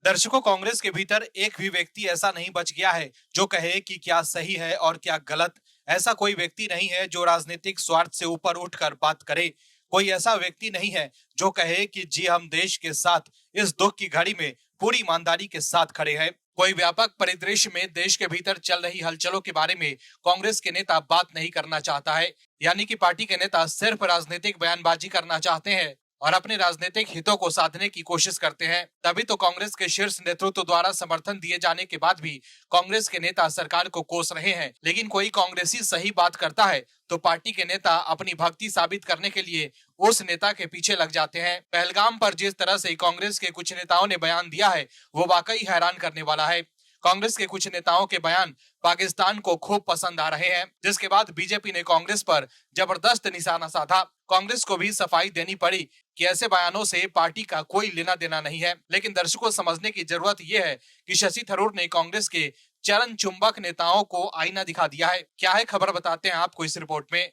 दर्शकों, कांग्रेस के भीतर एक भी व्यक्ति ऐसा नहीं बच गया है जो कहे कि क्या सही है और क्या गलत। ऐसा कोई व्यक्ति नहीं है जो राजनीतिक स्वार्थ से ऊपर उठकर बात करे। कोई ऐसा व्यक्ति नहीं है जो कहे कि जी हम देश के साथ इस दुख की घड़ी में पूरी ईमानदारी के साथ खड़े हैं। कोई व्यापक परिदृश्य में देश के भीतर चल रही हलचलों के बारे में कांग्रेस के नेता बात नहीं करना चाहता है। यानी कि पार्टी के नेता सिर्फ राजनीतिक बयानबाजी करना चाहते हैं और अपने राजनीतिक हितों को साधने की कोशिश करते हैं। तभी तो कांग्रेस के शीर्ष नेतृत्व द्वारा समर्थन दिए जाने के बाद भी कांग्रेस के नेता सरकार को कोस रहे हैं। लेकिन कोई कांग्रेसी सही बात करता है तो पार्टी के नेता अपनी भक्ति साबित करने के लिए उस नेता के पीछे लग जाते हैं। पहलगाम पर जिस तरह से कांग्रेस के कुछ नेताओं ने बयान दिया है वो वाकई हैरान करने वाला है। कांग्रेस के कुछ नेताओं के बयान पाकिस्तान को खूब पसंद आ रहे हैं, जिसके बाद बीजेपी ने कांग्रेस पर जबरदस्त निशाना साधा। कांग्रेस को भी सफाई देनी पड़ी कि ऐसे बयानों से पार्टी का कोई लेना देना नहीं है। लेकिन दर्शकों, समझने की जरूरत यह है कि शशि थरूर ने कांग्रेस के चरण चुंबक नेताओं को आईना दिखा दिया है। क्या है खबर, बताते हैं आपको इस रिपोर्ट में।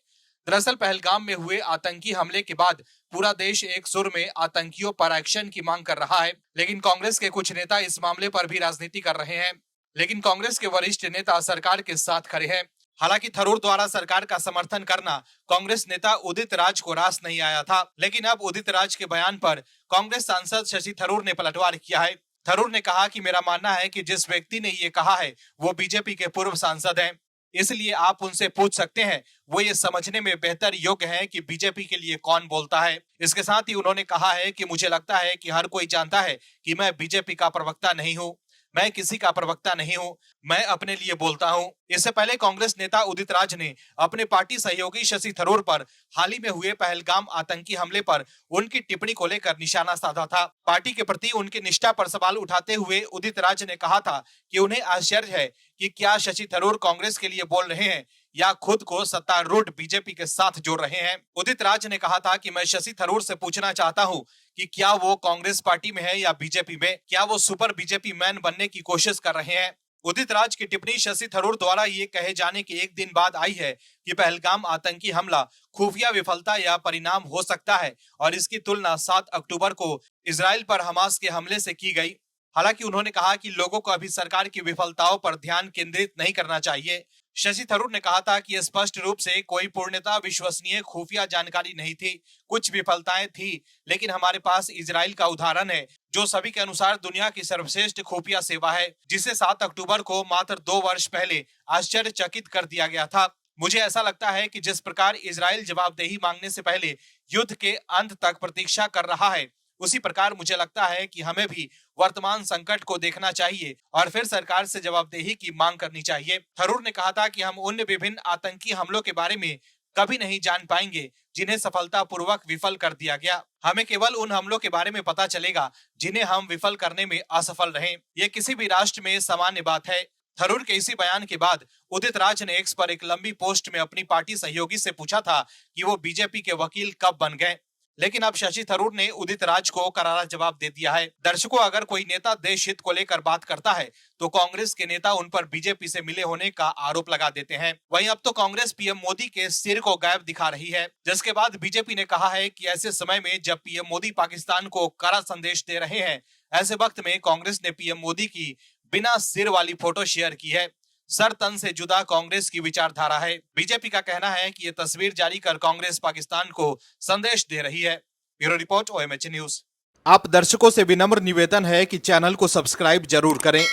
दरअसल पहलगाम में हुए आतंकी हमले के बाद पूरा देश एक सुर में आतंकियों पर एक्शन की मांग कर रहा है। लेकिन कांग्रेस के कुछ नेता इस मामले पर भी राजनीति कर रहे हैं। लेकिन कांग्रेस के वरिष्ठ नेता सरकार के साथ खड़े हैं। हालांकि थरूर द्वारा सरकार का समर्थन करना कांग्रेस नेता उदित राज को रास नहीं आया था। लेकिन अब उदित राज के बयान पर कांग्रेस सांसद शशि थरूर ने पलटवार किया है। थरूर ने कहा कि मेरा मानना है कि जिस व्यक्ति ने ये कहा है वो बीजेपी के पूर्व सांसद हैं, इसलिए आप उनसे पूछ सकते हैं। वो ये समझने में बेहतर योग्य है कि बीजेपी के लिए कौन बोलता है। इसके साथ ही उन्होंने कहा है कि मुझे लगता है कि हर कोई जानता है कि मैं बीजेपी का प्रवक्ता नहीं हूँ, मैं किसी का प्रवक्ता नहीं हूं, मैं अपने लिए बोलता हूं। इससे पहले कांग्रेस नेता उदित राज ने अपने पार्टी सहयोगी शशि थरूर पर हाल ही में हुए पहलगाम आतंकी हमले पर उनकी टिप्पणी को लेकर निशाना साधा था। पार्टी के प्रति उनकी निष्ठा पर सवाल उठाते हुए उदित राज ने कहा था कि उन्हें आश्चर्य है कि क्या शशि थरूर कांग्रेस के लिए बोल रहे हैं या खुद को सत्तारूढ़ बीजेपी के साथ जोड़ रहे हैं। उदित राज ने कहा था कि मैं शशि थरूर से पूछना चाहता हूं कि क्या वो कांग्रेस पार्टी में है या बीजेपी में, क्या वो सुपर बीजेपी मैन बनने की कोशिश कर रहे हैं। उदित राज की टिप्पणी शशि थरूर द्वारा ये कहे जाने के एक दिन बाद आई है कि पहलगाम आतंकी हमला खुफिया विफलता या परिणाम हो सकता है और इसकी तुलना 7 अक्टूबर को इजराइल पर हमास के हमले से की गई। हालांकि उन्होंने कहा कि लोगों को अभी सरकार की विफलताओं पर ध्यान केंद्रित नहीं करना चाहिए। शशि थरूर ने कहा था कि स्पष्ट रूप से कोई पूर्णतः विश्वसनीय खुफिया जानकारी नहीं थी। कुछ विफलताएं थी, लेकिन हमारे पास इजराइल का उदाहरण है जो सभी के अनुसार दुनिया की सर्वश्रेष्ठ खुफिया सेवा है, जिसे 7 अक्टूबर को मात्र 2 वर्ष पहले आश्चर्यचकित कर दिया गया था। मुझे ऐसा लगता है कि जिस प्रकार इजराइल जवाबदेही मांगने से पहले युद्ध के अंत तक प्रतीक्षा कर रहा है, उसी प्रकार मुझे लगता है कि हमें भी वर्तमान संकट को देखना चाहिए और फिर सरकार से जवाबदेही की मांग करनी चाहिए। थरूर ने कहा था कि हम उन विभिन्न आतंकी हमलों के बारे में कभी नहीं जान पाएंगे जिन्हें सफलतापूर्वक विफल कर दिया गया। हमें केवल उन हमलों के बारे में पता चलेगा जिन्हें हम विफल करने में असफल रहे। ये किसी भी राष्ट्र में सामान्य बात है। थरूर के इसी बयान के बाद उदित राज ने एक्स पर एक लंबी पोस्ट में अपनी पार्टी सहयोगी से पूछा था कि वो बीजेपी के वकील कब बन गए। लेकिन अब शशि थरूर ने उदित राज को करारा जवाब दे दिया है। दर्शकों, अगर कोई नेता देश हित को लेकर बात करता है तो कांग्रेस के नेता उन पर बीजेपी से मिले होने का आरोप लगा देते हैं। वहीं अब तो कांग्रेस पीएम मोदी के सिर को गायब दिखा रही है, जिसके बाद बीजेपी ने कहा है कि ऐसे समय में जब पीएम मोदी पाकिस्तान को कड़ा संदेश दे रहे हैं, ऐसे वक्त में कांग्रेस ने पीएम मोदी की बिना सिर वाली फोटो शेयर की है। सर तन से जुदा कांग्रेस की विचारधारा है। बीजेपी का कहना है कि ये तस्वीर जारी कर कांग्रेस पाकिस्तान को संदेश दे रही है। Bureau report, OMH news. आप दर्शकों से विनम्र निवेदन है कि चैनल को सब्सक्राइब जरूर करें।